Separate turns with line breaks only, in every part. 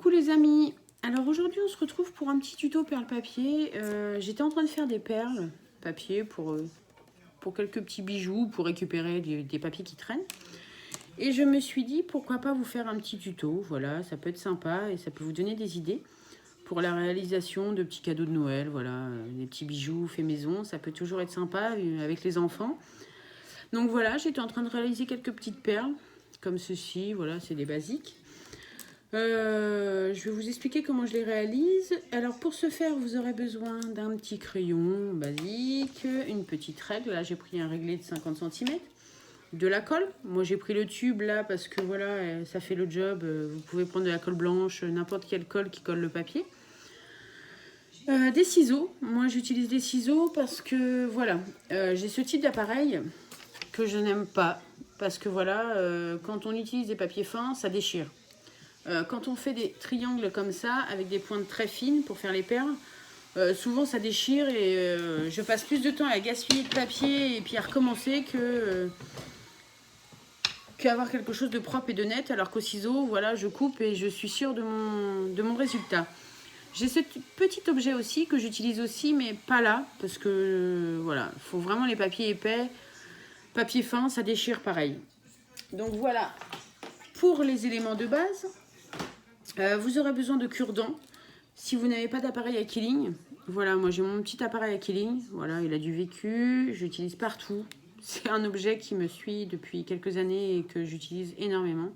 Coucou les amis, alors aujourd'hui on se retrouve pour un petit tuto perles papier. J'étais en train de faire des perles papier pour quelques petits bijoux, pour récupérer des papiers qui traînent. Et je me suis dit pourquoi pas vous faire un petit tuto, voilà, ça peut être sympa et ça peut vous donner des idées pour la réalisation de petits cadeaux de Noël, voilà, des petits bijoux faits maison, ça peut toujours être sympa avec les enfants. Donc voilà, j'étais en train de réaliser quelques petites perles comme ceci, voilà, c'est des basiques. Je vais vous expliquer comment je les réalise. Alors pour ce faire, vous aurez besoin d'un petit crayon basique, une petite règle. Là, j'ai pris un réglé de 50 cm, de la colle. Moi, j'ai pris le tube là parce que voilà, ça fait le job. Vous pouvez prendre de la colle blanche, n'importe quelle colle qui colle le papier. Des ciseaux. Moi, j'utilise des ciseaux parce que voilà, j'ai ce type d'appareil que je n'aime pas parce que voilà, quand on utilise des papiers fins, ça déchire. Quand on fait des triangles comme ça, avec des pointes très fines pour faire les perles, souvent ça déchire et je passe plus de temps à gaspiller de papier et puis à recommencer qu'avoir quelque chose de propre et de net, alors qu'au ciseau, voilà, je coupe et je suis sûre de mon résultat. J'ai ce petit objet aussi que j'utilise aussi, mais pas là, parce que voilà, il faut vraiment les papiers épais. Papier fin, ça déchire pareil. Donc voilà, pour les éléments de base. Vous aurez besoin de cure-dents. Si vous n'avez pas d'appareil à quilling, voilà, moi j'ai mon petit appareil à quilling. Voilà, il a du vécu, j'utilise partout. C'est un objet qui me suit depuis quelques années et que j'utilise énormément.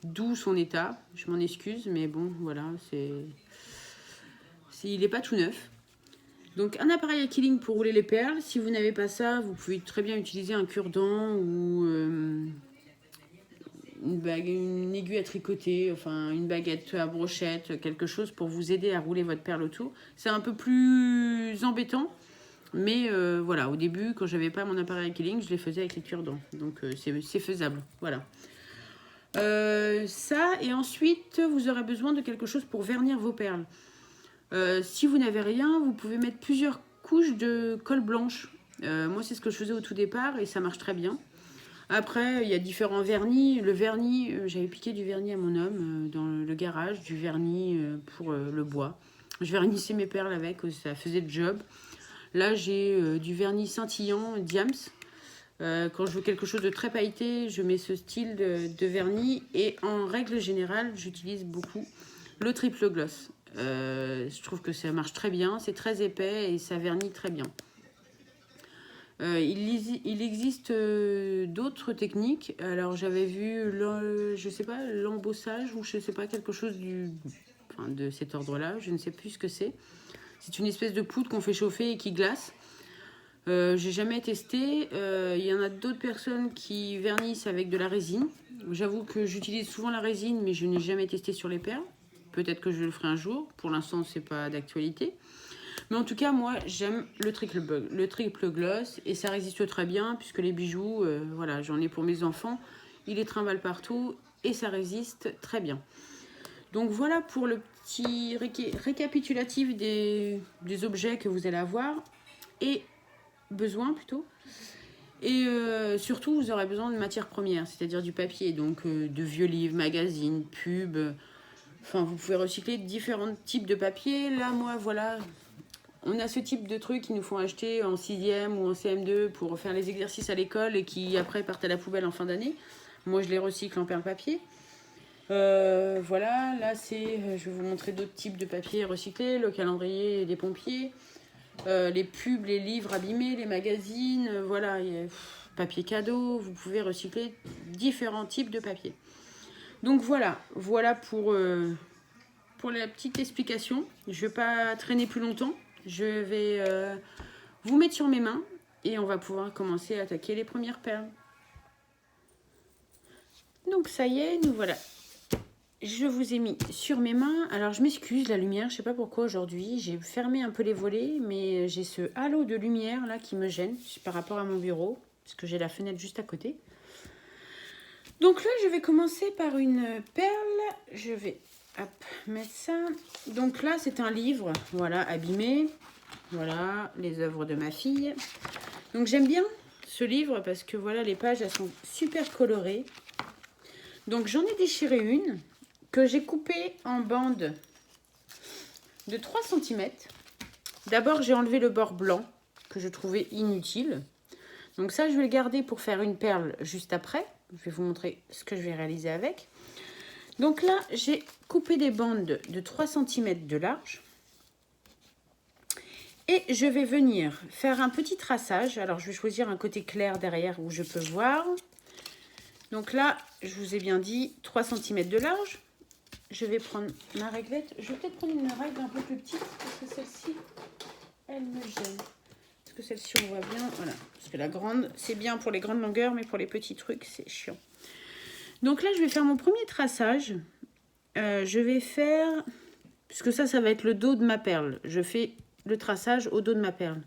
D'où son état, je m'en excuse, mais bon, voilà, il n'est pas tout neuf. Donc un appareil à quilling pour rouler les perles. Si vous n'avez pas ça, vous pouvez très bien utiliser un cure-dent ou une aiguille à tricoter, enfin une baguette à brochette, quelque chose pour vous aider à rouler votre perle autour. C'est un peu plus embêtant, mais voilà, au début, quand j'avais pas mon appareil à quilling, je les faisais avec les cure-dents. Donc c'est faisable, voilà. Ça, et ensuite, vous aurez besoin de quelque chose pour vernir vos perles. Si vous n'avez rien, vous pouvez mettre plusieurs couches de colle blanche. Moi, c'est ce que je faisais au tout départ et ça marche très bien. Après, il y a différents vernis. Le vernis, j'avais piqué du vernis à mon homme dans le garage, du vernis pour le bois. Je vernissais mes perles avec, ça faisait le job. Là, j'ai du vernis scintillant, Diams. Quand je veux quelque chose de très pailleté, je mets ce style de vernis. Et en règle générale, j'utilise beaucoup le triple gloss. Je trouve que ça marche très bien, c'est très épais et ça vernit très bien. Il existe d'autres techniques. Alors j'avais vu, je sais pas, l'embossage ou je sais pas, quelque chose de cet ordre-là. Je ne sais plus ce que c'est. C'est une espèce de poudre qu'on fait chauffer et qui glace. J'ai jamais testé. Il y en a d'autres personnes qui vernissent avec de la résine. J'avoue que j'utilise souvent la résine, mais je n'ai jamais testé sur les perles. Peut-être que je le ferai un jour. Pour l'instant, c'est pas d'actualité. Mais en tout cas, moi, j'aime le triple gloss et ça résiste très bien puisque les bijoux, voilà, j'en ai pour mes enfants. Ils les trimballent partout et ça résiste très bien. Donc voilà pour le petit récapitulatif des objets que vous allez avoir et besoin plutôt. Et surtout, vous aurez besoin de matières premières, c'est-à-dire du papier, donc de vieux livres, magazines, pubs. Enfin, vous pouvez recycler différents types de papier. Là, moi, voilà. On a ce type de trucs qu'ils nous font acheter en 6e ou en CM2 pour faire les exercices à l'école et qui après partent à la poubelle en fin d'année. Moi, je les recycle en perle papier. Voilà, là, je vais vous montrer d'autres types de papier recyclés, le calendrier des pompiers, les pubs, les livres abîmés, les magazines, voilà, papier cadeau. Vous pouvez recycler différents types de papier. Donc voilà pour la petite explication. Je ne vais pas traîner plus longtemps. Je vais vous mettre sur mes mains et on va pouvoir commencer à attaquer les premières perles. Donc ça y est, nous voilà. Je vous ai mis sur mes mains. Alors je m'excuse, la lumière, je ne sais pas pourquoi aujourd'hui. J'ai fermé un peu les volets, mais j'ai ce halo de lumière là qui me gêne par rapport à mon bureau, parce que j'ai la fenêtre juste à côté. Donc là, je vais commencer par une perle. Je vais mettre ça. Donc là, c'est un livre, voilà, abîmé. Voilà, les œuvres de ma fille. Donc j'aime bien ce livre parce que voilà, les pages, elles sont super colorées. Donc j'en ai déchiré une que j'ai coupé en bandes de 3 cm. D'abord, j'ai enlevé le bord blanc que je trouvais inutile. Donc ça, je vais le garder pour faire une perle juste après. Je vais vous montrer ce que je vais réaliser avec. Donc là, j'ai coupé des bandes de 3 cm de large. Et je vais venir faire un petit traçage. Alors, je vais choisir un côté clair derrière où je peux voir. Donc là, je vous ai bien dit 3 cm de large. Je vais prendre ma réglette. Je vais peut-être prendre une règle un peu plus petite parce que celle-ci, elle me gêne. Parce que celle-ci, on voit bien. Voilà. Parce que la grande, c'est bien pour les grandes longueurs, mais pour les petits trucs, c'est chiant. Donc là, je vais faire mon premier traçage. Je vais faire... Puisque ça va être le dos de ma perle. Je fais le traçage au dos de ma perle.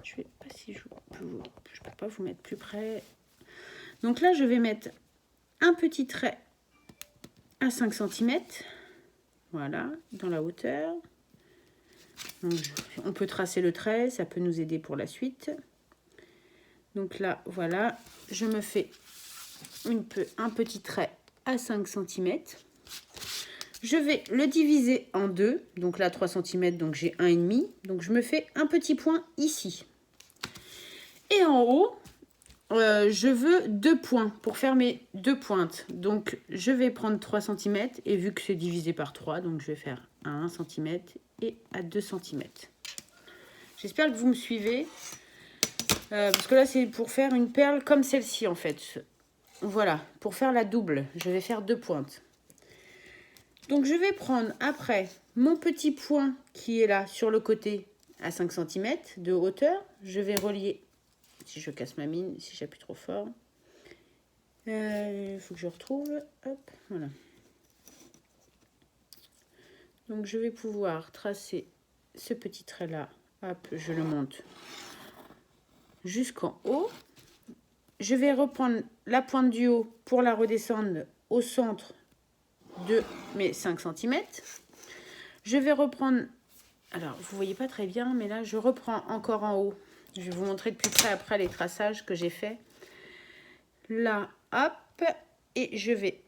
Je vais pas si je peux pas vous mettre plus près. Donc là, je vais mettre un petit trait à 5 cm. Voilà, dans la hauteur. Donc, on peut tracer le trait, ça peut nous aider pour la suite. Donc là, voilà, je me fais un petit trait à 5 cm. Je vais le diviser en deux. Donc là, 3 cm, donc j'ai 1,5. Donc je me fais un petit point ici. Et en haut, je veux 2 points pour faire mes 2 pointes. Donc je vais prendre 3 cm et vu que c'est divisé par 3, donc je vais faire à 1 cm et à 2 cm. J'espère que vous me suivez. Parce que là, c'est pour faire une perle comme celle-ci en fait. Voilà, pour faire la double, je vais faire 2 pointes. Donc je vais prendre après mon petit point qui est là sur le côté à 5 cm de hauteur. Je vais relier, si je casse ma mine, si j'appuie trop fort. Il faut que je retrouve. Hop, voilà. Donc je vais pouvoir tracer ce petit trait là. Hop, je le monte jusqu'en haut. Je vais reprendre la pointe du haut pour la redescendre au centre de mes 5 cm. Je vais reprendre, alors vous voyez pas très bien, mais là je reprends encore en haut. Je vais vous montrer de plus près après les traçages que j'ai fait. Là, hop, et je vais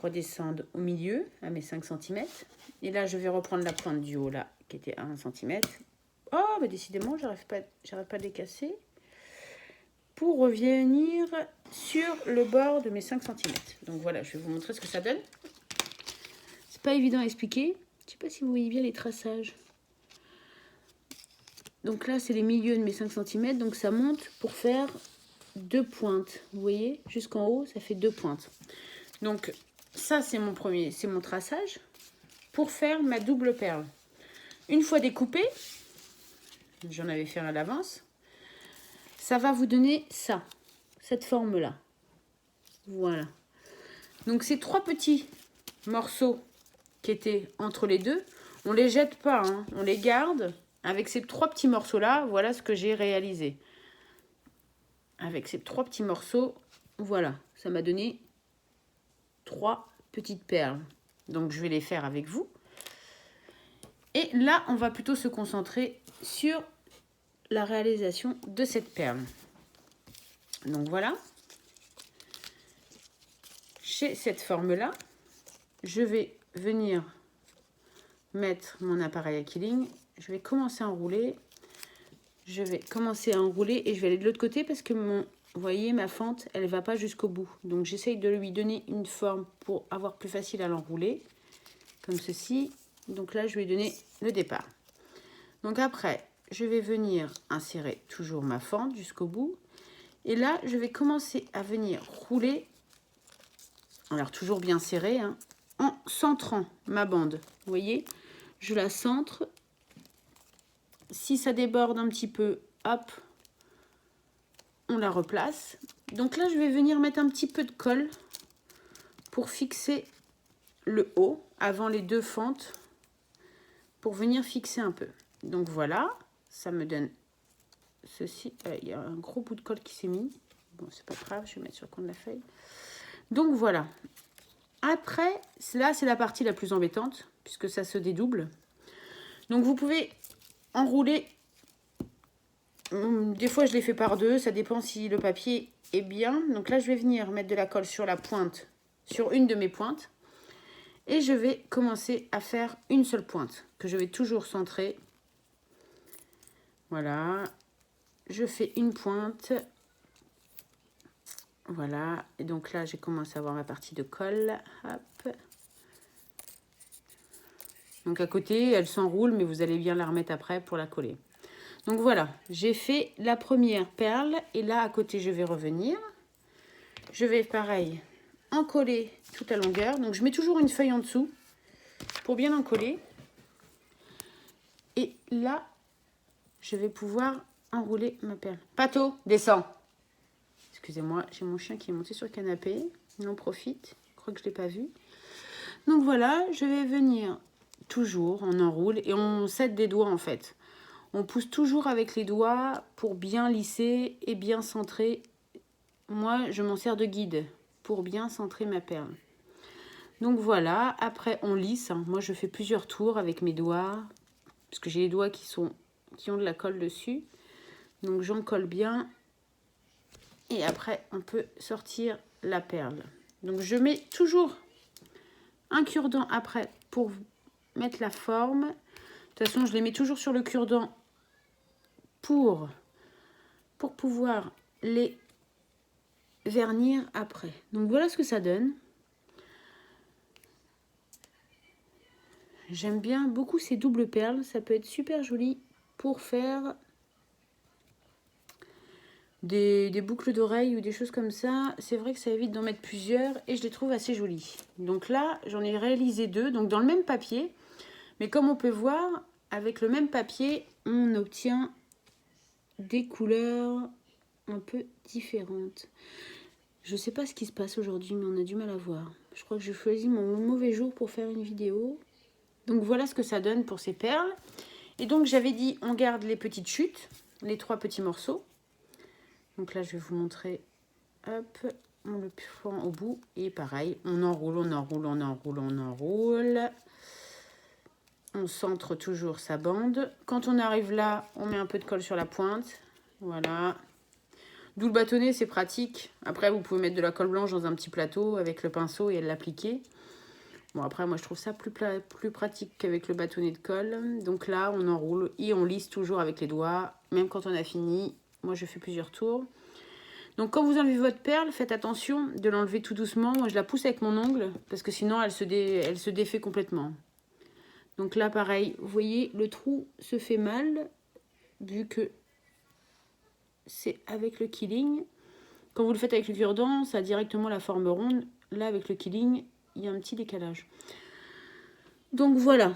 redescendre au milieu à mes 5 cm. Et là, je vais reprendre la pointe du haut là, qui était à 1 cm. Oh, mais décidément, j'arrête pas de les casser. Pour revenir sur le bord de mes 5 cm. Donc voilà, je vais vous montrer ce que ça donne. C'est pas évident à expliquer. Je sais pas si vous voyez bien les traçages. Donc là, c'est les milieux de mes 5 cm. Donc ça monte pour faire 2 pointes. Vous voyez, jusqu'en haut, ça fait 2 pointes. Donc ça, c'est mon traçage pour faire ma double perle. Une fois découpé, j'en avais fait un à l'avance. Ça va vous donner ça, cette forme-là. Voilà. Donc, ces 3 petits morceaux qui étaient entre les deux, on ne les jette pas, hein, on les garde. Avec ces 3 petits morceaux-là, voilà ce que j'ai réalisé. Avec ces 3 petits morceaux, voilà, ça m'a donné 3 petites perles. Donc, je vais les faire avec vous. Et là, on va plutôt se concentrer sur la réalisation de cette perle. Donc voilà, j'ai cette forme là, je vais venir mettre mon appareil à quilling, je vais commencer à enrouler, et je vais aller de l'autre côté parce que vous voyez ma fente, elle va pas jusqu'au bout, donc j'essaye de lui donner une forme pour avoir plus facile à l'enrouler, comme ceci. Donc là je vais donner le départ. Donc après je vais venir insérer toujours ma fente jusqu'au bout. Et là, je vais commencer à venir rouler, alors toujours bien serré, hein, en centrant ma bande. Vous voyez, je la centre. Si ça déborde un petit peu, hop, on la replace. Donc là, je vais venir mettre un petit peu de colle pour fixer le haut avant les 2 fentes, pour venir fixer un peu. Donc voilà, ça me donne ceci. Il y a un gros bout de colle qui s'est mis. Bon, c'est pas grave, je vais mettre sur le coin de la feuille. Donc voilà. Après, là, c'est la partie la plus embêtante, puisque ça se dédouble. Donc vous pouvez enrouler. Des fois, je les fais par 2. Ça dépend si le papier eh bien, donc là, je vais venir mettre de la colle sur la pointe, sur une de mes pointes. Et je vais commencer à faire une seule pointe, que je vais toujours centrer. Voilà. Je fais une pointe. Voilà. Et donc là, j'ai commencé à avoir ma partie de colle. Hop. Donc à côté, elle s'enroule, mais vous allez bien la remettre après pour la coller. Donc voilà, j'ai fait la première perle. Et là, à côté, je vais revenir. Je vais, pareil, en coller toute la longueur. Donc je mets toujours une feuille en dessous pour bien en coller. Et là, je vais pouvoir enrouler ma perle. Pato, descends. Excusez-moi, j'ai mon chien qui est monté sur le canapé. Il en profite. Je crois que je ne l'ai pas vu. Donc voilà, je vais venir toujours, on enroule et on s'aide des doigts en fait. On pousse toujours avec les doigts pour bien lisser et bien centrer. Moi, je m'en sers de guide pour bien centrer ma perle. Donc voilà, après on lisse. Moi, je fais plusieurs tours avec mes doigts parce que j'ai les doigts qui ont de la colle dessus. Donc j'en colle bien. Et après, on peut sortir la perle. Donc je mets toujours un cure-dent après pour mettre la forme. De toute façon, je les mets toujours sur le cure-dent pour pouvoir les vernir après. Donc voilà ce que ça donne. J'aime bien beaucoup ces doubles perles. Ça peut être super joli pour faire des boucles d'oreilles ou des choses comme ça. C'est vrai que ça évite d'en mettre plusieurs et je les trouve assez jolies. Donc là, j'en ai réalisé 2, donc dans le même papier. Mais comme on peut voir, avec le même papier, on obtient des couleurs un peu différentes. Je ne sais pas ce qui se passe aujourd'hui, mais on a du mal à voir. Je crois que j'ai choisi mon mauvais jour pour faire une vidéo. Donc voilà ce que ça donne pour ces perles. Et donc j'avais dit, on garde les petites chutes, les 3 petits morceaux. Donc là, je vais vous montrer. Hop, on le prend au bout. Et pareil, on enroule, on enroule, on enroule, on enroule. On centre toujours sa bande. Quand on arrive là, on met un peu de colle sur la pointe. Voilà. D'où le bâtonnet, c'est pratique. Après, vous pouvez mettre de la colle blanche dans un petit plateau avec le pinceau et l'appliquer. Bon, après, moi, je trouve ça plus pratique qu'avec le bâtonnet de colle. Donc là, on enroule et on lisse toujours avec les doigts. Même quand on a fini, moi, je fais plusieurs tours. Donc, quand vous enlevez votre perle, faites attention de l'enlever tout doucement. Moi, je la pousse avec mon ongle parce que sinon, elle se défait complètement. Donc là, pareil, vous voyez, le trou se fait mal vu que c'est avec le quilling. Quand vous le faites avec le cure-dent, ça a directement la forme ronde. Là, avec le quilling, il y a un petit décalage. Donc voilà,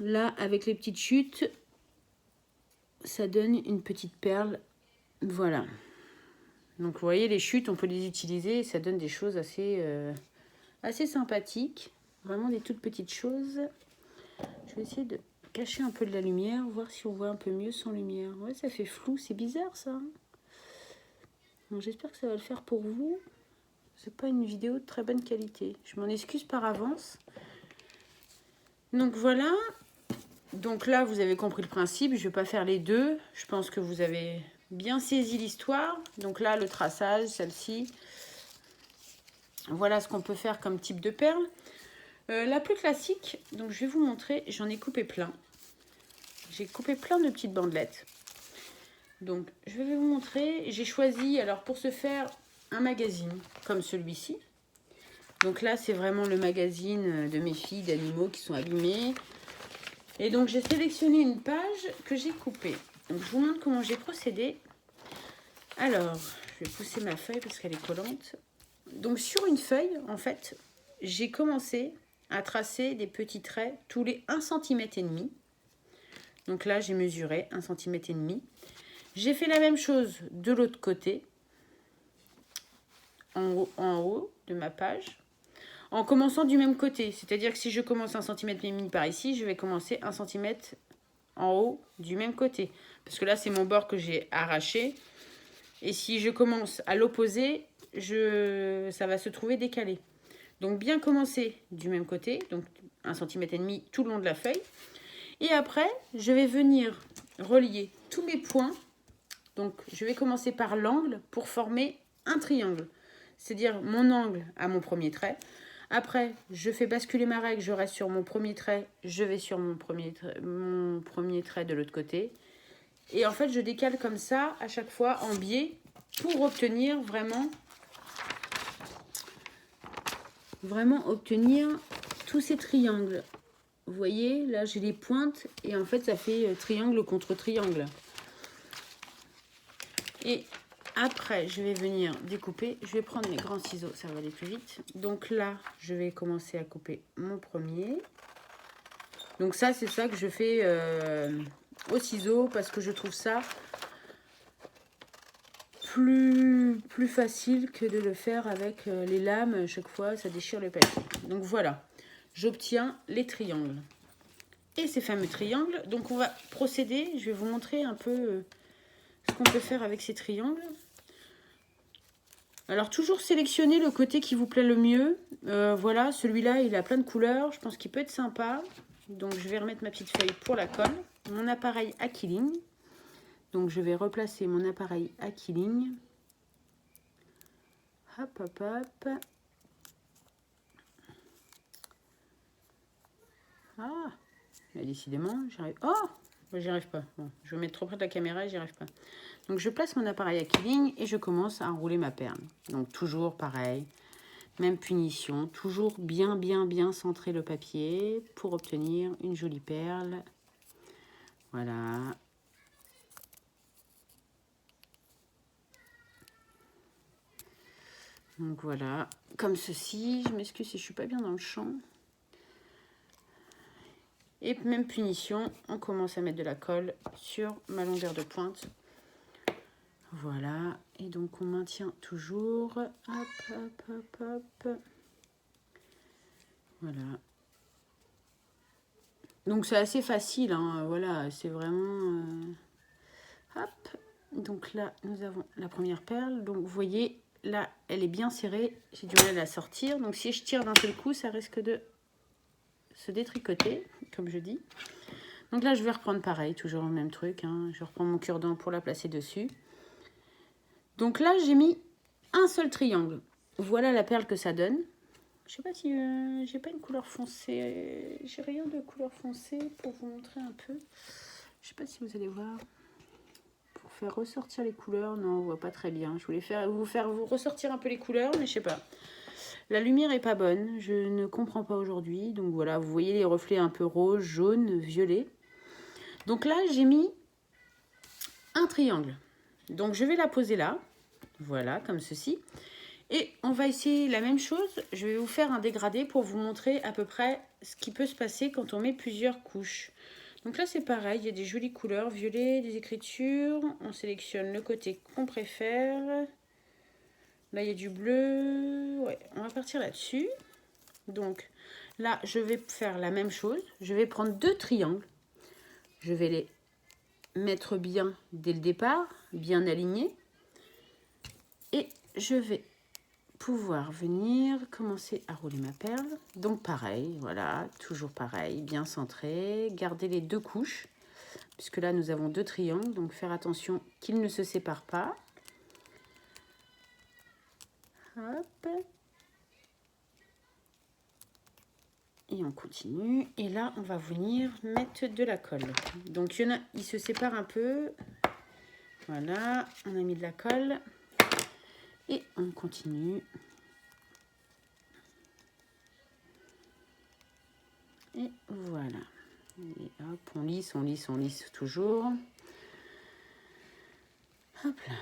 là, avec les petites chutes, ça donne une petite perle. Voilà. Donc vous voyez, les chutes, on peut les utiliser. Ça donne des choses assez sympathiques. Vraiment des toutes petites choses. Je vais essayer de cacher un peu de la lumière, voir si on voit un peu mieux sans lumière. Ouais, ça fait flou, c'est bizarre ça. J'espère que ça va le faire pour vous. C'est pas une vidéo de très bonne qualité. Je m'en excuse par avance. Donc voilà. Donc là, vous avez compris le principe. Je ne vais pas faire les deux. Je pense que vous avez bien saisi l'histoire. Donc là, le traçage, celle-ci. Voilà ce qu'on peut faire comme type de perle. La plus classique, donc je vais vous montrer. J'en ai coupé plein. J'ai coupé plein de petites bandelettes. Donc, je vais vous montrer. J'ai choisi, alors pour ce faire, un magazine comme celui-ci. Donc là, c'est vraiment le magazine de mes filles d'animaux qui sont abîmés. Et donc, j'ai sélectionné une page que j'ai coupée. Donc, je vous montre comment j'ai procédé. Alors, je vais pousser ma feuille parce qu'elle est collante. Donc, sur une feuille, en fait, j'ai commencé à tracer des petits traits tous les 1,5 cm. Donc là, j'ai mesuré 1,5 cm. J'ai fait la même chose de l'autre côté, en haut de ma page, en commençant du même côté. C'est-à-dire que si je commence 1,5 cm par ici, je vais commencer 1 cm en haut du même côté. Parce que là, c'est mon bord que j'ai arraché. Et si je commence à l'opposé, ça va se trouver décalé. Donc, bien commencer du même côté, donc 1,5 cm tout le long de la feuille. Et après, je vais venir relier tous mes points. Donc, je vais commencer par l'angle pour former un triangle. C'est-à-dire mon angle à mon premier trait. Après, je fais basculer ma règle, je reste sur mon premier trait, je vais sur mon premier trait de l'autre côté. Et en fait, je décale comme ça à chaque fois en biais pour obtenir vraiment obtenir tous ces triangles. Vous voyez, là j'ai les pointes et en fait ça fait triangle contre triangle. Et après, je vais venir découper. Je vais prendre mes grands ciseaux, ça va aller plus vite. Donc là, je vais commencer à couper mon premier. Donc ça, c'est ça que je fais au ciseau parce que je trouve ça plus facile que de le faire avec les lames. À chaque fois, ça déchire le papier. Donc voilà, j'obtiens les triangles. Et ces fameux triangles, donc on va procéder. Je vais vous montrer un peu ce qu'on peut faire avec ces triangles. Alors, toujours sélectionner le côté qui vous plaît le mieux. Voilà, celui-là, il a plein de couleurs. Je pense qu'il peut être sympa. Donc, je vais remettre ma petite feuille pour la colle. Mon appareil à Killing. Donc, je vais replacer mon appareil à Killing. Hop, hop, hop. Ah, mais décidément, j'arrive. Oh, j'y arrive pas. Bon, je vais mettre trop près de la caméra et j'y arrive pas. Donc, je place mon appareil à Killing et je commence à enrouler ma perle. Donc, toujours pareil. Même punition, toujours bien centrer le papier pour obtenir une jolie perle. Voilà. Donc voilà, comme ceci. Je m'excuse si je suis pas bien dans le champ. Et même punition, on commence à mettre de la colle sur ma longueur de pointe. Voilà, et donc on maintient toujours. Hop, hop, hop, hop. Voilà. Donc c'est assez facile, hein. Voilà, c'est vraiment... Hop, donc là, nous avons la première perle. Donc vous voyez, là, elle est bien serrée. J'ai du mal à la sortir. Donc si je tire d'un seul coup, ça risque de se détricoter, comme je dis. Donc là, je vais reprendre pareil, toujours le même truc, hein. Je reprends mon cure-dent pour la placer dessus. Donc là, j'ai mis un seul triangle. Voilà la perle que ça donne. Je sais pas si j'ai pas une couleur foncée. J'ai rien de couleur foncée pour vous montrer un peu. Je sais pas si vous allez voir. Pour faire ressortir les couleurs, non, on voit pas très bien. Je voulais vous ressortir un peu les couleurs, mais je sais pas. La lumière est pas bonne. Je ne comprends pas aujourd'hui. Donc voilà, vous voyez les reflets un peu rose, jaune, violet. Donc là, j'ai mis un triangle. Donc je vais la poser là, voilà, comme ceci. Et on va essayer la même chose. Je vais vous faire un dégradé pour vous montrer à peu près ce qui peut se passer quand on met plusieurs couches. Donc là c'est pareil, il y a des jolies couleurs, violet, des écritures. On sélectionne le côté qu'on préfère. Là il y a du bleu, ouais, on va partir là-dessus. Donc là je vais faire la même chose. Je vais prendre deux triangles. Je vais les mettre bien dès le départ, bien alignés. Et je vais pouvoir venir commencer à rouler ma perle. Donc pareil, voilà, toujours pareil, bien centré. Garder les deux couches, puisque là nous avons deux triangles, donc faire attention qu'ils ne se séparent pas. Hop. Et on continue. Et là, on va venir mettre de la colle. Donc, il y en a, ils se séparent un peu. Voilà, on a mis de la colle. Et on continue. Et voilà. Et hop, on lisse toujours. Hop là.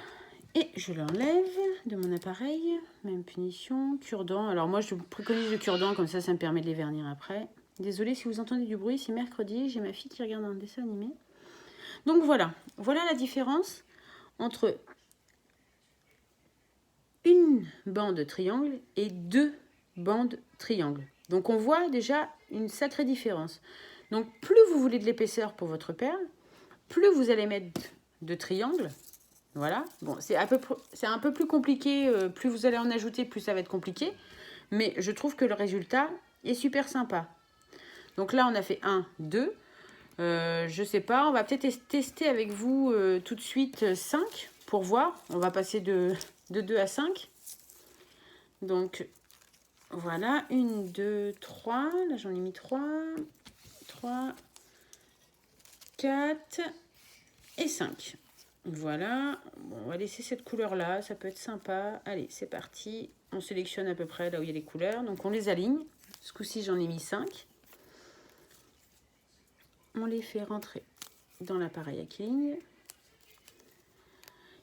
Et je l'enlève de mon appareil. Même punition. Cure-dent. Alors moi, je préconise le cure-dent, comme ça me permet de les vernir après. Désolée si vous entendez du bruit, c'est mercredi. J'ai ma fille qui regarde un dessin animé. Donc voilà. Voilà la différence entre une bande triangle et deux bandes triangles. Donc on voit déjà une sacrée différence. Donc plus vous voulez de l'épaisseur pour votre perle, plus vous allez mettre de triangles. Voilà, bon, c'est un peu plus compliqué, plus vous allez en ajouter, plus ça va être compliqué. Mais je trouve que le résultat est super sympa. Donc là, on a fait 1, 2. Je sais pas, on va peut-être tester avec vous tout de suite 5 pour voir. On va passer de de 2 à 5. Donc, voilà, 1, 2, 3. Là, j'en ai mis 3. 3, 4 et 5. Voilà, bon, on va laisser cette couleur-là, ça peut être sympa. Allez, c'est parti. On sélectionne à peu près là où il y a les couleurs. Donc, on les aligne. Ce coup-ci, j'en ai mis 5. On les fait rentrer dans l'appareil à quille.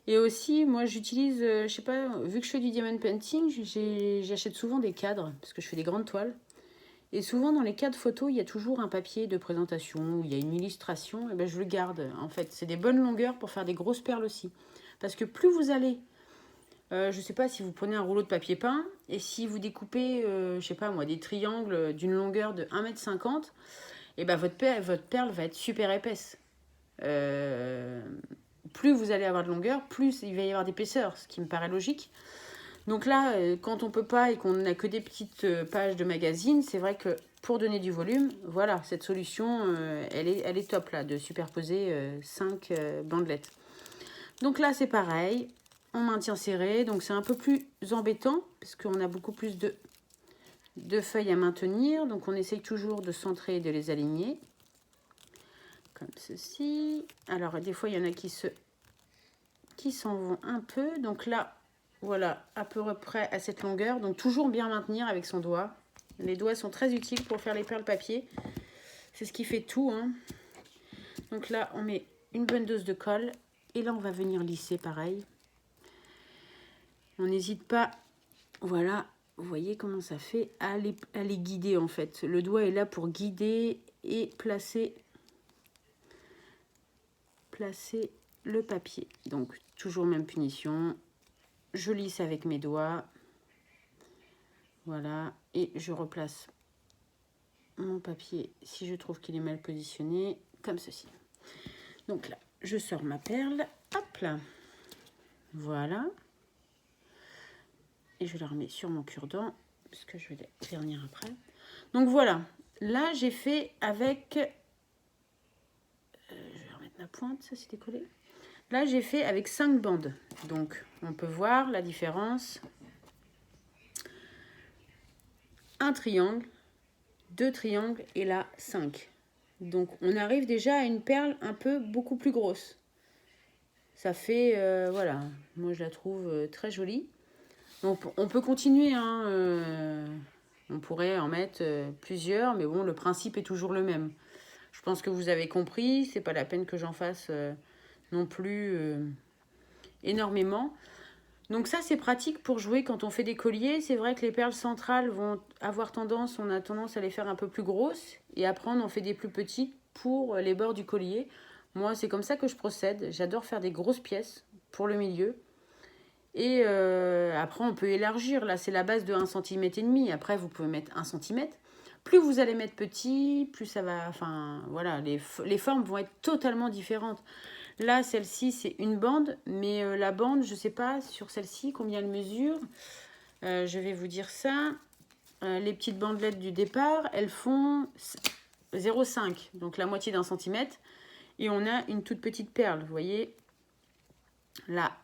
Et aussi, moi, j'utilise, je sais pas, vu que je fais du diamond painting, j'achète souvent des cadres, parce que je fais des grandes toiles. Et souvent, dans les cadres photos, il y a toujours un papier de présentation, où il y a une illustration, et ben je le garde. En fait, c'est des bonnes longueurs pour faire des grosses perles aussi. Parce que plus vous allez, je sais pas, si vous prenez un rouleau de papier peint, et si vous découpez, je sais pas moi, des triangles d'une longueur de 1,50 m, et ben votre perle va être super épaisse. Plus vous allez avoir de longueur, plus il va y avoir d'épaisseur, ce qui me paraît logique. Donc là, quand on peut pas et qu'on n'a que des petites pages de magazine, c'est vrai que pour donner du volume, voilà, cette solution, elle est top là, de superposer 5 bandelettes. Donc là, c'est pareil, on maintient serré, donc c'est un peu plus embêtant, parce qu'on a beaucoup plus de feuilles à maintenir, donc on essaye toujours de centrer et de les aligner, comme ceci. Alors, des fois, il y en a qui s'en vont un peu, donc là, voilà, à peu près à cette longueur. Donc toujours bien maintenir avec son doigt. Les doigts sont très utiles pour faire les perles papier. C'est ce qui fait tout, hein. Donc là, on met une bonne dose de colle. Et là, on va venir lisser pareil. On n'hésite pas, voilà, vous voyez comment ça fait, à les guider en fait. Le doigt est là pour guider et placer le papier. Donc toujours même punition. Je lisse avec mes doigts. Voilà, et je replace mon papier si je trouve qu'il est mal positionné, comme ceci. Donc là, je sors ma perle, hop là, voilà. Et je la remets sur mon cure-dent, parce que je vais les vernir après. Donc voilà, là j'ai fait avec... je vais remettre ma pointe, ça c'était collé. Là j'ai fait avec 5 bandes, donc on peut voir la différence. Un triangle, 2 triangles et là 5. Donc on arrive déjà à une perle un peu beaucoup plus grosse. Ça fait, voilà, moi je la trouve très jolie. Donc on peut continuer, hein, on pourrait en mettre plusieurs, mais bon, le principe est toujours le même. Je pense que vous avez compris, c'est pas la peine que j'en fasse non plus énormément. Donc ça, c'est pratique pour jouer quand on fait des colliers. C'est vrai que les perles centrales vont avoir tendance, on a tendance à les faire un peu plus grosses. Et après, on en fait des plus petites pour les bords du collier. Moi, c'est comme ça que je procède. J'adore faire des grosses pièces pour le milieu. Et après, on peut élargir. Là, c'est la base de 1,5 cm. Après, vous pouvez mettre 1 cm. Plus vous allez mettre petit, plus ça va... Enfin, voilà, les formes vont être totalement différentes. Là, celle-ci, c'est une bande, mais la bande, je ne sais pas sur celle-ci combien elle mesure. Je vais vous dire ça. Les petites bandelettes du départ, elles font 0,5, donc la moitié d'un centimètre. Et on a une toute petite perle, vous voyez. Là,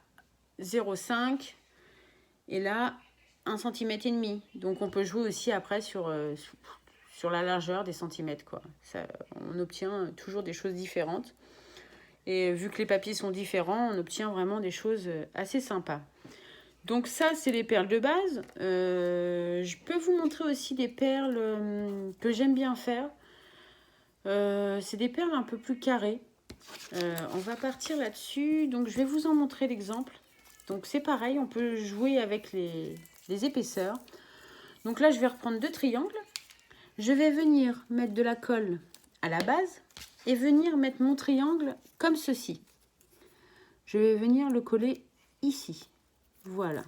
0,5 et là, 1,5 cm. Donc, on peut jouer aussi après sur la largeur des centimètres, quoi. Ça, on obtient toujours des choses différentes. Et vu que les papiers sont différents, on obtient vraiment des choses assez sympas. Donc ça, c'est les perles de base. Je peux vous montrer aussi des perles que j'aime bien faire. C'est des perles un peu plus carrées. On va partir là-dessus. Donc je vais vous en montrer l'exemple. Donc c'est pareil, on peut jouer avec les épaisseurs. Donc là, je vais reprendre 2 triangles. Je vais venir mettre de la colle à la base et venir mettre mon triangle comme ceci. Je vais venir le coller ici. Voilà.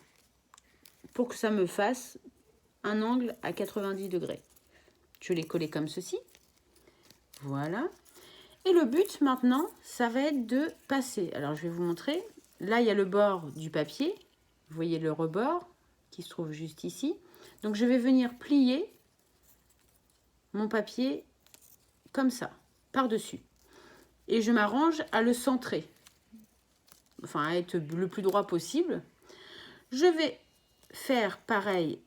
Pour que ça me fasse un angle à 90 degrés. Je l'ai collé comme ceci. Voilà. Et le but maintenant, ça va être de passer. Alors, je vais vous montrer. Là, il y a le bord du papier. Vous voyez le rebord qui se trouve juste ici. Donc, je vais venir plier mon papier comme ça, par-dessus. Et je m'arrange à le centrer. Enfin, à être le plus droit possible. Je vais faire pareil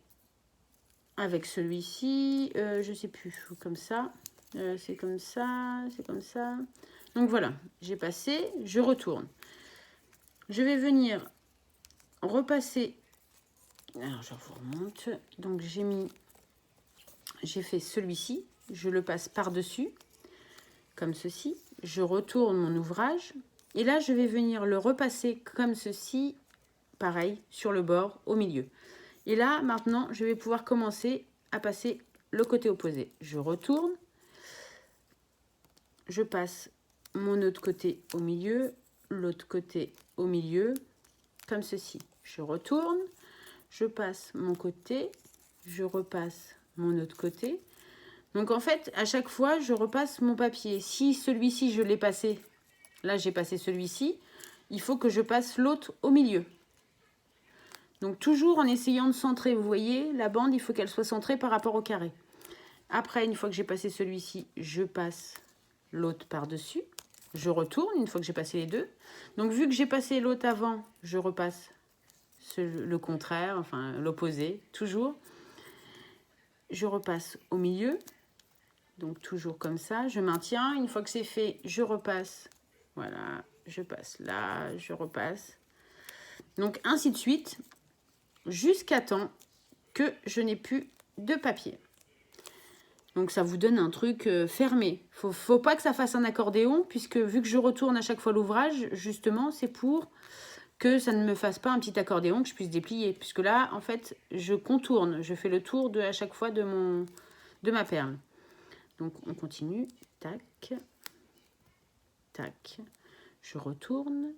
avec celui-ci. Je sais plus, comme ça. C'est comme ça, c'est comme ça. Donc voilà, j'ai passé, je retourne. Je vais venir repasser. Alors je vous remonte. Donc j'ai fait celui-ci. Je le passe par-dessus, comme ceci. Je retourne mon ouvrage. Et là, je vais venir le repasser comme ceci, pareil, sur le bord, au milieu. Et là, maintenant, je vais pouvoir commencer à passer le côté opposé. Je retourne. Je passe mon autre côté au milieu, l'autre côté au milieu, comme ceci. Je retourne. Je passe mon côté. Je repasse mon autre côté. Donc, en fait, à chaque fois, je repasse mon papier. Si celui-ci, je l'ai passé, là, j'ai passé celui-ci, il faut que je passe l'autre au milieu. Donc, toujours en essayant de centrer. Vous voyez, la bande, il faut qu'elle soit centrée par rapport au carré. Après, une fois que j'ai passé celui-ci, je passe l'autre par-dessus. Je retourne une fois que j'ai passé les deux. Donc, vu que j'ai passé l'autre avant, je repasse le contraire, enfin l'opposé, toujours. Je repasse au milieu. Donc, toujours comme ça. Je maintiens. Une fois que c'est fait, je repasse. Voilà, je passe là, je repasse. Donc, ainsi de suite, jusqu'à temps que je n'ai plus de papier. Donc, ça vous donne un truc fermé. Faut pas que ça fasse un accordéon, puisque vu que je retourne à chaque fois l'ouvrage, justement, c'est pour que ça ne me fasse pas un petit accordéon, que je puisse déplier. Puisque là, en fait, je contourne. Je fais le tour à chaque fois de ma perle. Donc, on continue. Tac. Tac. Je retourne.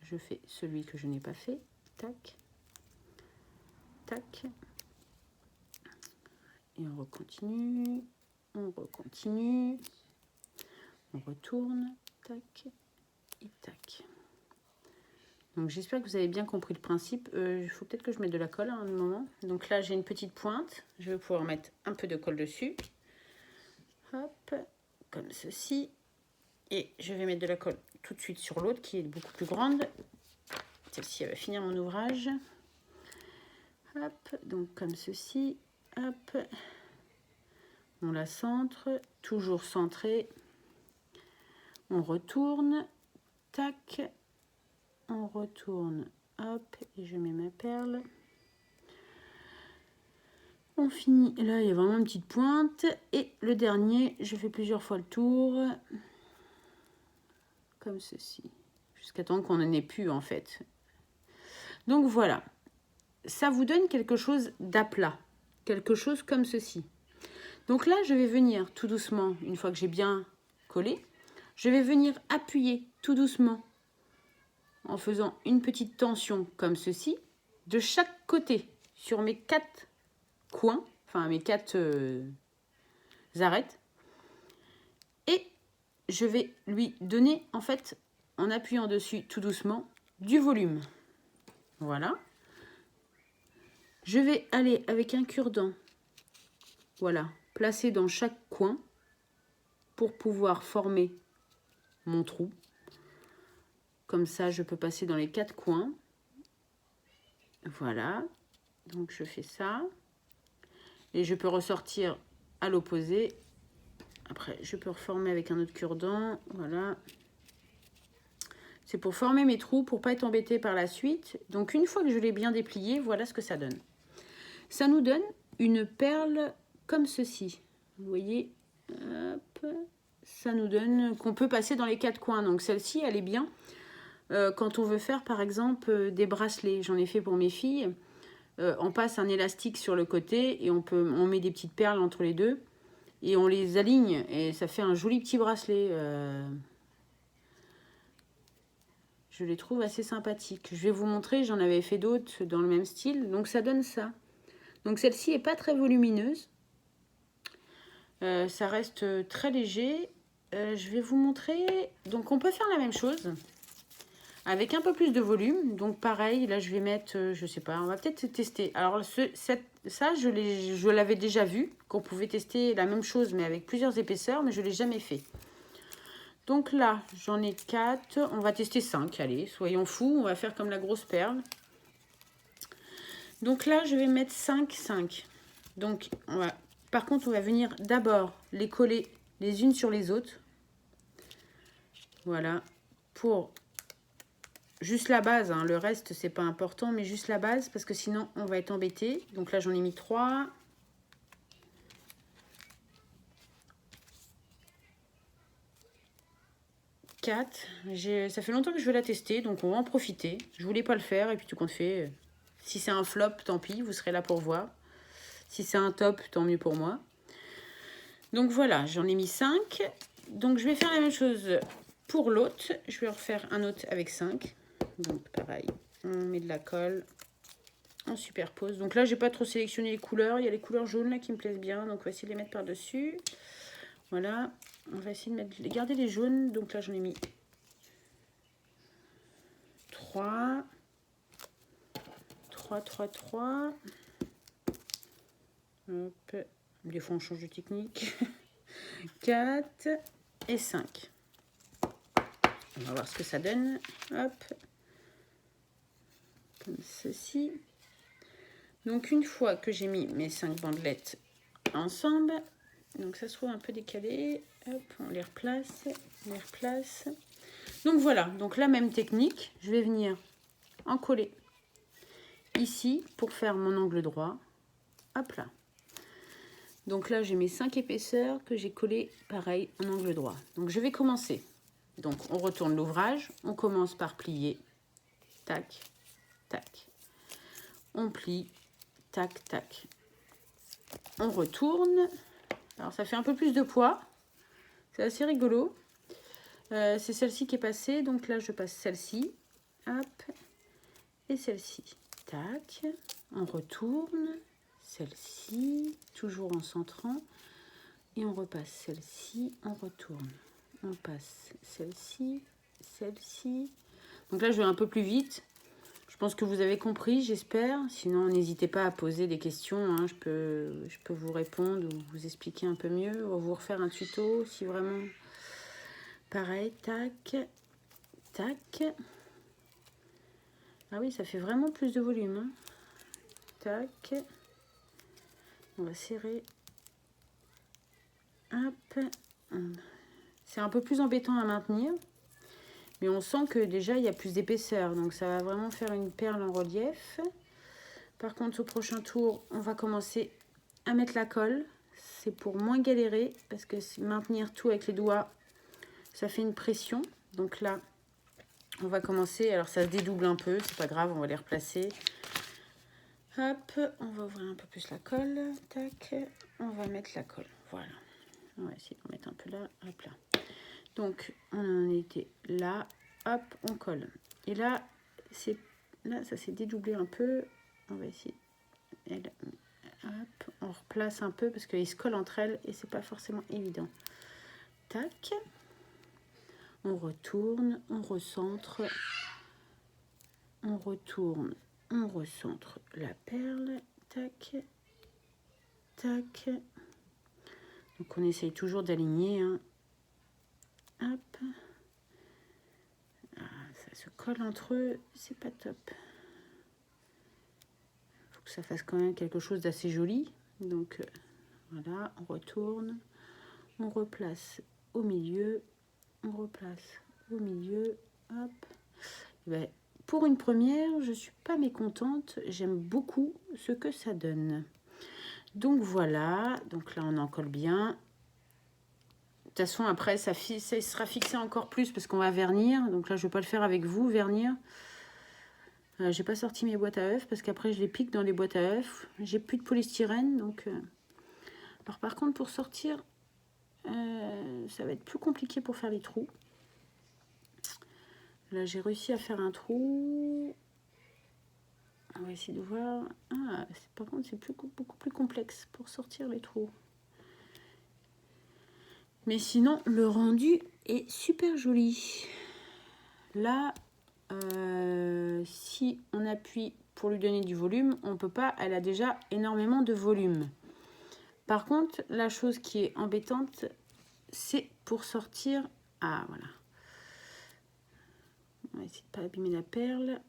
Je fais celui que je n'ai pas fait. Tac. Tac. Et on recontinue. On recontinue. On retourne. Tac. Et tac. Donc, j'espère que vous avez bien compris le principe. Il faut peut-être que je mette de la colle à un moment. Donc là, j'ai une petite pointe. Je vais pouvoir mettre un peu de colle dessus. Hop. Comme ceci. Et je vais mettre de la colle tout de suite sur l'autre qui est beaucoup plus grande. Celle-ci, elle va finir mon ouvrage. Hop. Donc comme ceci. Hop. On la centre. Toujours centré. On retourne. Tac. On retourne. Hop. Et je mets ma perle. On finit. Là, il y a vraiment une petite pointe. Et le dernier, je fais plusieurs fois le tour. Comme ceci. Jusqu'à temps qu'on n'en ait plus, en fait. Donc, voilà. Ça vous donne quelque chose d'aplat. Quelque chose comme ceci. Donc là, je vais venir tout doucement, une fois que j'ai bien collé, je vais venir appuyer tout doucement en faisant une petite tension comme ceci, de chaque côté, sur mes 4 coins, enfin mes 4 arêtes. Et je vais lui donner, en fait, en appuyant dessus tout doucement, du volume. Voilà. Je vais aller avec un cure-dent, voilà, placé dans chaque coin pour pouvoir former mon trou. Comme ça, je peux passer dans les 4 coins. Voilà. Donc, je fais ça. Et je peux ressortir à l'opposé. Après, je peux reformer avec un autre cure-dent. Voilà. C'est pour former mes trous, pour ne pas être embêté par la suite. Donc, une fois que je l'ai bien déplié, voilà ce que ça donne. Ça nous donne une perle comme ceci. Vous voyez, hop, ça nous donne qu'on peut passer dans les 4 coins. Donc, celle-ci, elle est bien. Quand on veut faire par exemple des bracelets, j'en ai fait pour mes filles, on passe un élastique sur le côté et on met des petites perles entre les deux et on les aligne et ça fait un joli petit bracelet. Je les trouve assez sympathiques. Je vais vous montrer, j'en avais fait d'autres dans le même style, donc ça donne ça. Donc celle-ci est pas très volumineuse, ça reste très léger. Je vais vous montrer, donc on peut faire la même chose avec un peu plus de volume. Donc pareil, là je vais mettre, je sais pas, on va peut-être tester. Alors ça, je l'avais déjà vu, qu'on pouvait tester la même chose mais avec plusieurs épaisseurs, mais je ne l'ai jamais fait. Donc là, j'en ai 4, on va tester 5, allez, soyons fous, on va faire comme la grosse perle. Donc là, je vais mettre 5, 5. Donc, par contre, on va venir d'abord les coller les unes sur les autres. Voilà. Pour juste la base, hein. Le reste, c'est pas important, mais juste la base, parce que sinon, on va être embêté. Donc là, j'en ai mis 3. 4. Ça fait longtemps que je veux la tester, donc on va en profiter. Je voulais pas le faire, et puis tout compte fait, si c'est un flop, tant pis, vous serez là pour voir. Si c'est un top, tant mieux pour moi. Donc voilà, j'en ai mis 5. Donc je vais faire la même chose pour l'autre. Je vais refaire un autre avec 5. Donc pareil, on met de la colle, on superpose. Donc là, j'ai pas trop sélectionné les couleurs. Il y a les couleurs jaunes là qui me plaisent bien, donc on va essayer de les mettre par-dessus. Voilà, on va essayer de garder les jaunes. Donc là, j'en ai mis 3. 3, 3, 3. Hop. Des fois, on change de technique. 4 et 5. On va voir ce que ça donne. Hop. Comme ceci. Donc, une fois que j'ai mis mes 5 bandelettes ensemble, donc ça se trouve un peu décalé. Hop, on les replace. On les replace. Donc, voilà. Donc, la même technique. Je vais venir en coller ici pour faire mon angle droit. Hop là. Donc là, j'ai mes 5 épaisseurs que j'ai collées pareil en angle droit. Donc je vais commencer. Donc on retourne l'ouvrage. On commence par plier. Tac, tac. On plie. Tac, tac. On retourne. Alors ça fait un peu plus de poids. C'est assez rigolo. C'est celle-ci qui est passée. Donc là, je passe celle-ci. Hop. Et celle-ci. Tac. On retourne. Celle-ci, toujours en centrant, et on repasse celle-ci, on retourne, on passe celle-ci, celle-ci. Donc là, je vais un peu plus vite. Je pense que vous avez compris, j'espère. Sinon, n'hésitez pas à poser des questions. Hein. Je peux vous répondre ou vous expliquer un peu mieux, ou vous refaire un tuto si vraiment. Pareil, tac, tac. Ah oui, ça fait vraiment plus de volume. Hein. Tac. On va serrer. Hop. C'est un peu plus embêtant à maintenir. Mais on sent que déjà, il y a plus d'épaisseur. Donc, ça va vraiment faire une perle en relief. Par contre, au prochain tour, on va commencer à mettre la colle. C'est pour moins galérer. Parce que maintenir tout avec les doigts, ça fait une pression. Donc là, on va commencer. Alors, ça se dédouble un peu. C'est pas grave, on va les replacer. Hop, on va ouvrir un peu plus la colle. Tac, on va mettre la colle. Voilà. On va essayer d'en mettre un peu là. Hop là. Donc, on en était là. Hop, on colle. Et là, ça s'est dédoublé un peu. On va essayer. Hop, on replace un peu parce qu'ils se collent entre elles et c'est pas forcément évident. Tac. On retourne, on recentre. On retourne. On recentre la perle, tac, tac. Donc on essaye toujours d'aligner. Hein. Hop. Ah, ça se colle entre eux, c'est pas top. Il faut que ça fasse quand même quelque chose d'assez joli. Donc voilà, on retourne, on replace au milieu, on replace au milieu, hop. Et ben, pour une première, je ne suis pas mécontente. J'aime beaucoup ce que ça donne. Donc voilà. Donc là, on en colle bien. De toute façon, après, ça sera fixé encore plus parce qu'on va vernir. Donc là, je ne vais pas le faire avec vous, vernir. J'ai pas sorti mes boîtes à œufs parce qu'après, je les pique dans les boîtes à œufs. J'ai plus de polystyrène. Donc, alors par contre, pour sortir, ça va être plus compliqué pour faire les trous. Là, j'ai réussi à faire un trou. On va essayer de voir. Ah, par contre, c'est beaucoup plus complexe pour sortir les trous. Mais sinon, le rendu est super joli. Là, si on appuie pour lui donner du volume, on ne peut pas. Elle a déjà énormément de volume. Par contre, la chose qui est embêtante, c'est pour sortir. Ah, voilà. On va essayer de ne pas abîmer la perle.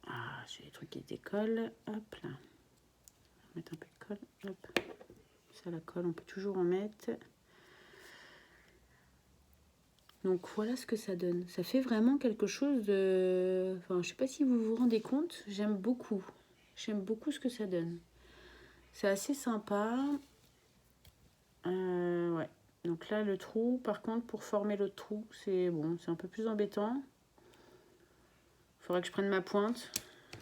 Ah, j'ai des trucs qui décollent. Hop là. Mettre un peu de colle. Hop. Ça, la colle, on peut toujours en mettre. Donc voilà ce que ça donne. Ça fait vraiment quelque chose de... Enfin, je sais pas si vous vous rendez compte. J'aime beaucoup. J'aime beaucoup ce que ça donne. C'est assez sympa. Ouais. Donc là, le trou, par contre, pour former l'autre trou, c'est bon, c'est un peu plus embêtant. Il faudrait que je prenne ma pointe.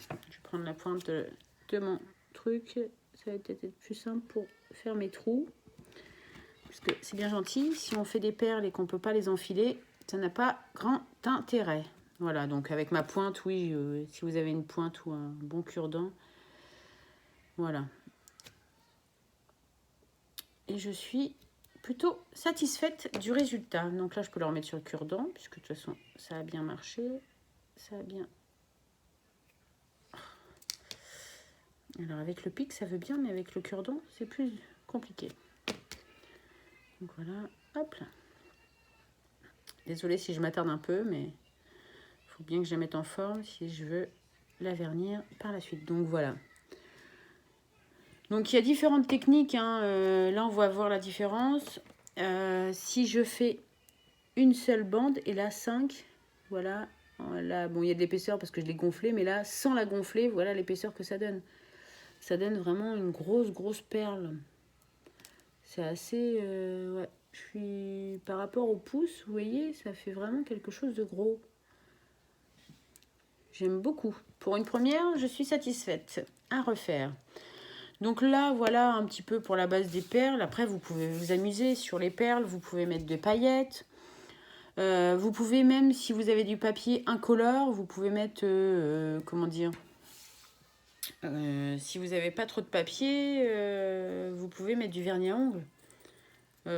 Je vais prendre la pointe de mon truc. Ça va peut-être être plus simple pour faire mes trous. Parce que c'est bien gentil. Si on fait des perles et qu'on ne peut pas les enfiler, ça n'a pas grand intérêt. Voilà, donc avec ma pointe, oui, si vous avez une pointe ou un bon cure-dent. Voilà. Et je suis plutôt satisfaite du résultat. Donc là, je peux le remettre sur le cure-dent, puisque de toute façon, ça a bien marché. Ça a bien... Alors avec le pic, ça veut bien, mais avec le cure-dent, c'est plus compliqué. Donc voilà, hop là. Désolée si je m'attarde un peu, mais il faut bien que je la mette en forme si je veux la vernir par la suite. Donc voilà. Donc il y a différentes techniques, hein. Là, on va voir la différence. Si je fais une seule bande et là 5, voilà. Là, bon, il y a de l'épaisseur parce que je l'ai gonflé, mais là, sans la gonfler, voilà l'épaisseur que ça donne. Ça donne vraiment une grosse perle. C'est assez... ouais, je suis... Par rapport au pouce, vous voyez, ça fait vraiment quelque chose de gros. J'aime beaucoup. Pour une première, je suis satisfaite. À refaire. Donc là, voilà un petit peu pour la base des perles. Après, vous pouvez vous amuser sur les perles. Vous pouvez mettre des paillettes. Vous pouvez même, si vous avez du papier incolore, vous pouvez mettre... comment dire si vous n'avez pas trop de papier, vous pouvez mettre du vernis à ongles.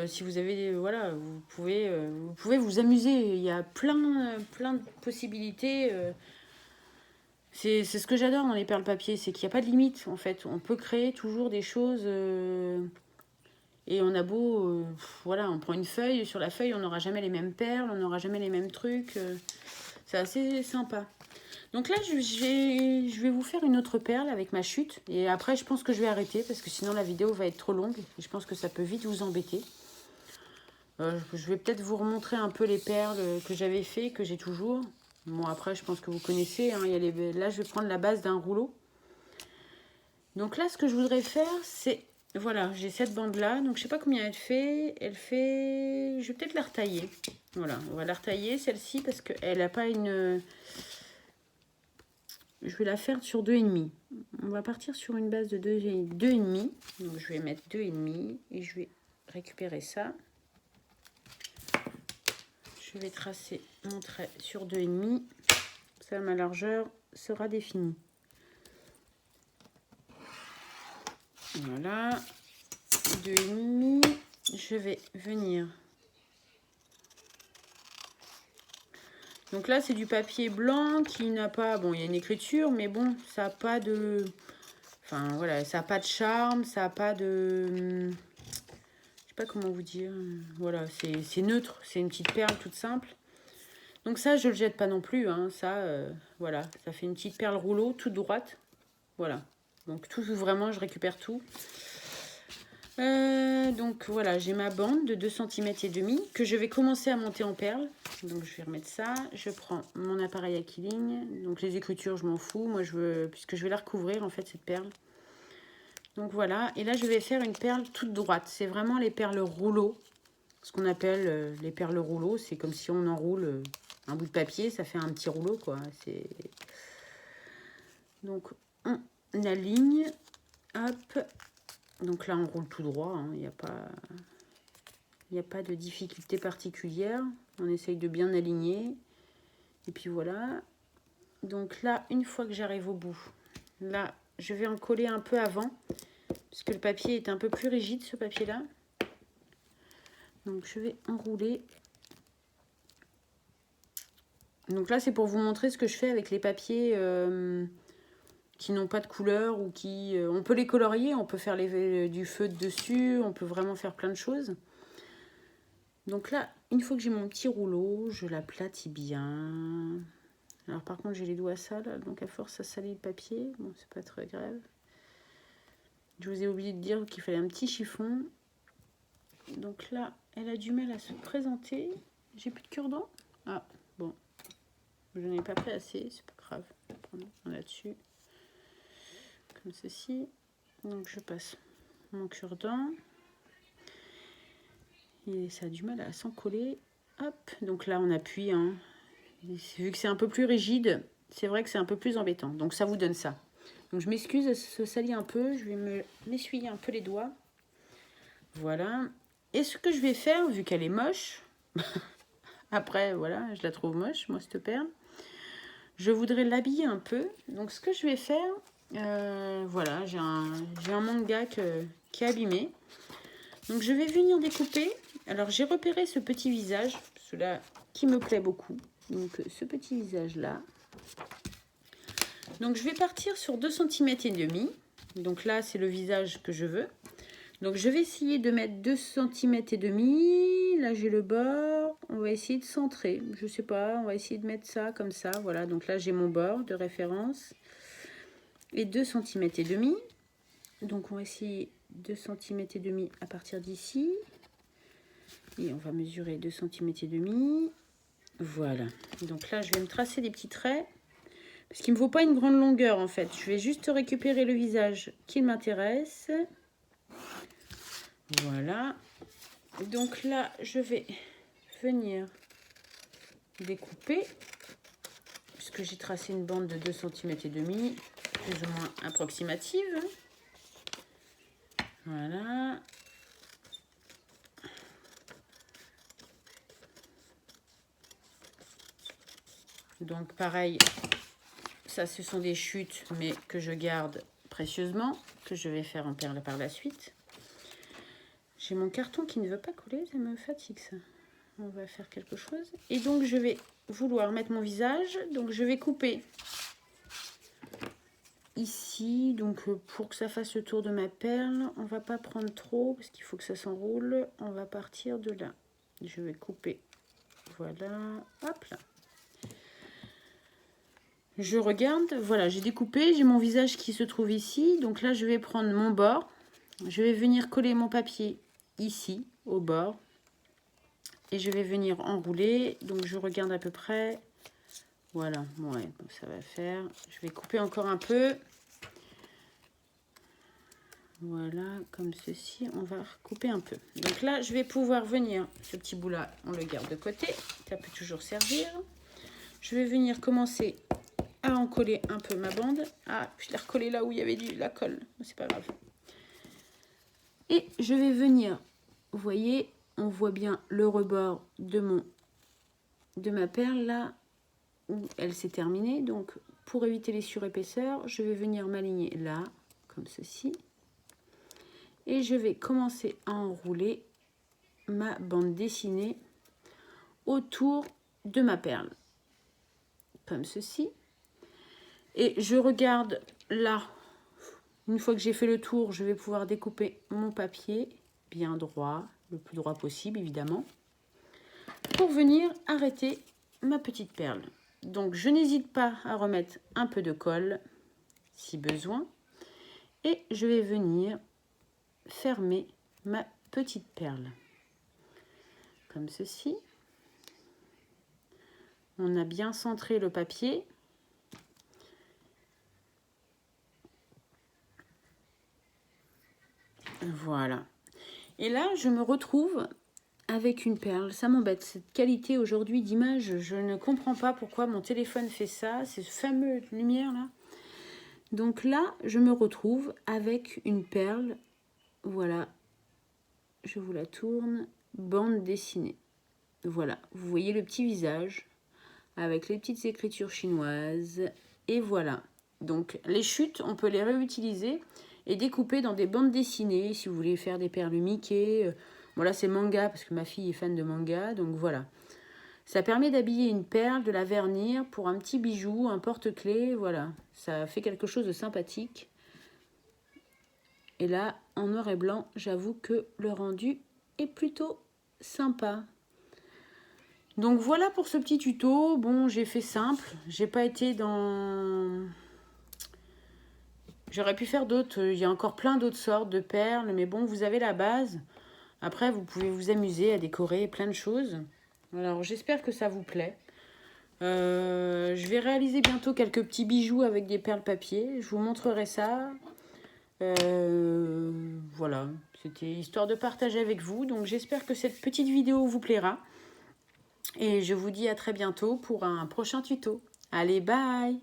Si vous avez... voilà, vous pouvez vous amuser. Il y a plein de possibilités. C'est ce que j'adore dans les perles papier, c'est qu'il n'y a pas de limite, en fait. On peut créer toujours des choses... et on a beau... voilà, on prend une feuille. Sur la feuille, on n'aura jamais les mêmes perles, on n'aura jamais les mêmes trucs. C'est assez sympa. Donc là, je vais vous faire une autre perle avec ma chute. Et après, je pense que je vais arrêter parce que sinon la vidéo va être trop longue. Et je pense que ça peut vite vous embêter. Je vais peut-être vous remontrer un peu les perles que j'avais fait, que j'ai toujours. Bon, après, je pense que vous connaissez. Hein, là, je vais prendre la base d'un rouleau. Donc là, ce que je voudrais faire, c'est... Voilà, j'ai cette bande-là. Donc, je sais pas combien elle fait. Elle fait... Je vais peut-être la retailler. Voilà, on va la retailler, celle-ci, parce qu'elle n'a pas une... Je vais la faire sur 2,5. On va partir sur une base de 2,5. Donc je vais mettre 2,5 et je vais récupérer ça. Je vais tracer mon trait sur 2,5. Ça, ma largeur sera définie. Voilà. 2,5. Je vais venir... Donc là, c'est du papier blanc qui n'a pas... Bon, il y a une écriture, mais bon, ça n'a pas de... Enfin, voilà, ça n'a pas de charme, ça n'a pas de... Je sais pas comment vous dire. Voilà, c'est neutre, c'est une petite perle toute simple. Donc ça, je le jette pas non plus, hein. Ça, voilà, ça fait une petite perle rouleau, toute droite. Voilà, donc tout, vraiment, je récupère tout. Donc voilà, j'ai ma bande de 2,5 cm que je vais commencer à monter en perles. Donc je vais remettre ça. Je prends mon appareil à quilling. Donc les écritures, je m'en fous. Moi, puisque je vais la recouvrir en fait, cette perle. Donc voilà. Et là, je vais faire une perle toute droite. C'est vraiment les perles rouleaux. Ce qu'on appelle les perles rouleaux. C'est comme si on enroule un bout de papier. Ça fait un petit rouleau, quoi. Donc on aligne. Hop. Donc là, on roule tout droit. Hein. Il n'y a pas de difficulté particulière. On essaye de bien aligner. Et puis voilà. Donc là, une fois que j'arrive au bout, là, je vais en coller un peu avant. Puisque le papier est un peu plus rigide, ce papier-là. Donc je vais enrouler. Donc là, c'est pour vous montrer ce que je fais avec les papiers... qui n'ont pas de couleur ou qui... on peut les colorier, on peut faire du feutre dessus, on peut vraiment faire plein de choses. Donc là, une fois que j'ai mon petit rouleau, je l'aplatis bien. Alors par contre, j'ai les doigts sales, donc à force, ça salit le papier. Bon, c'est pas très grave. Je vous ai oublié de dire qu'il fallait un petit chiffon. Donc là, elle a du mal à se présenter. J'ai plus de cure-dent. Ah, bon. Je n'en ai pas pris assez, c'est pas grave. Je vais prendre un là-dessus. Comme ceci. Donc je passe mon cure-dent. Et ça a du mal à s'en coller. Hop, donc là on appuie. Hein. Vu que c'est un peu plus rigide, c'est vrai que c'est un peu plus embêtant. Donc ça vous donne ça. Donc je m'excuse, ça se salit un peu. Je vais m'essuyer un peu les doigts. Voilà. Et ce que je vais faire, vu qu'elle est moche, après voilà, je la trouve moche, moi cette perle, je voudrais l'habiller un peu. Donc ce que je vais faire, voilà, j'ai un manga qui est abîmé. Donc je vais venir découper. Alors j'ai repéré ce petit visage, celui-là qui me plaît beaucoup. Donc ce petit visage là. Donc je vais partir sur 2 cm et demi. Donc là c'est le visage que je veux. Donc je vais essayer de mettre 2 cm et demi. Là j'ai le bord. On va essayer de centrer. Je sais pas, on va essayer de mettre ça comme ça. Voilà, donc là j'ai mon bord de référence. Et 2 cm et demi. Donc on va essayer 2 cm et demi à partir d'ici. Et on va mesurer 2 cm et demi. Voilà. Donc là je vais me tracer des petits traits. Parce qu'il ne me faut pas une grande longueur en fait. Je vais juste récupérer le visage qui m'intéresse. Voilà. Donc là, je vais venir découper. Puisque j'ai tracé une bande de 2 cm et demi. Plus ou moins approximative. Voilà. Donc pareil, ça ce sont des chutes, mais que je garde précieusement, que je vais faire en perles par la suite. J'ai mon carton qui ne veut pas coller, ça me fatigue ça. On va faire quelque chose. Et donc je vais vouloir mettre mon visage, donc je vais couper ici, donc pour que ça fasse le tour de ma perle, on va pas prendre trop, parce qu'il faut que ça s'enroule, on va partir de là. Je vais couper, voilà, hop là. Je regarde, voilà, j'ai découpé, j'ai mon visage qui se trouve ici. Donc là, je vais prendre mon bord. Je vais venir coller mon papier ici, au bord. Et je vais venir enrouler. Donc je regarde à peu près. Voilà, ouais, donc ça va faire. Je vais couper encore un peu. Voilà, comme ceci, on va recouper un peu. Donc là, je vais pouvoir venir, ce petit bout-là, on le garde de côté. Ça peut toujours servir. Je vais venir commencer à en coller un peu ma bande. Ah, je l'ai recollé là où il y avait la colle. C'est pas grave. Et je vais venir, vous voyez, on voit bien le rebord de ma perle là, où elle s'est terminée. Donc, pour éviter les surépaisseurs, je vais venir m'aligner là, comme ceci. Et je vais commencer à enrouler ma bande dessinée autour de ma perle. Comme ceci. Et je regarde là, une fois que j'ai fait le tour, je vais pouvoir découper mon papier bien droit, le plus droit possible évidemment, pour venir arrêter ma petite perle. Donc je n'hésite pas à remettre un peu de colle si besoin. Et je vais venir fermer ma petite perle. Comme ceci. On a bien centré le papier. Voilà. Et là, je me retrouve avec une perle. Ça m'embête. Cette qualité aujourd'hui d'image, je ne comprends pas pourquoi mon téléphone fait ça. Ces fameuses lumières là. Donc là, je me retrouve avec une perle. Voilà. Je vous la tourne. Bande dessinée. Voilà. Vous voyez le petit visage avec les petites écritures chinoises. Et voilà. Donc les chutes, on peut les réutiliser et découper dans des bandes dessinées si vous voulez faire des perles Mickey. Voilà, c'est manga parce que ma fille est fan de manga. Donc voilà. Ça permet d'habiller une perle, de la vernir pour un petit bijou, un porte-clés. Voilà, ça fait quelque chose de sympathique. Et là, en noir et blanc, j'avoue que le rendu est plutôt sympa. Donc voilà pour ce petit tuto. Bon, j'ai fait simple. J'ai pas été dans... J'aurais pu faire d'autres. Il y a encore plein d'autres sortes de perles. Mais bon, vous avez la base. Après, vous pouvez vous amuser à décorer plein de choses. Alors, j'espère que ça vous plaît. Je vais réaliser bientôt quelques petits bijoux avec des perles papier. Je vous montrerai ça. Voilà, c'était histoire de partager avec vous. Donc j'espère que cette petite vidéo vous plaira. Et je vous dis à très bientôt pour un prochain tuto. Allez, bye!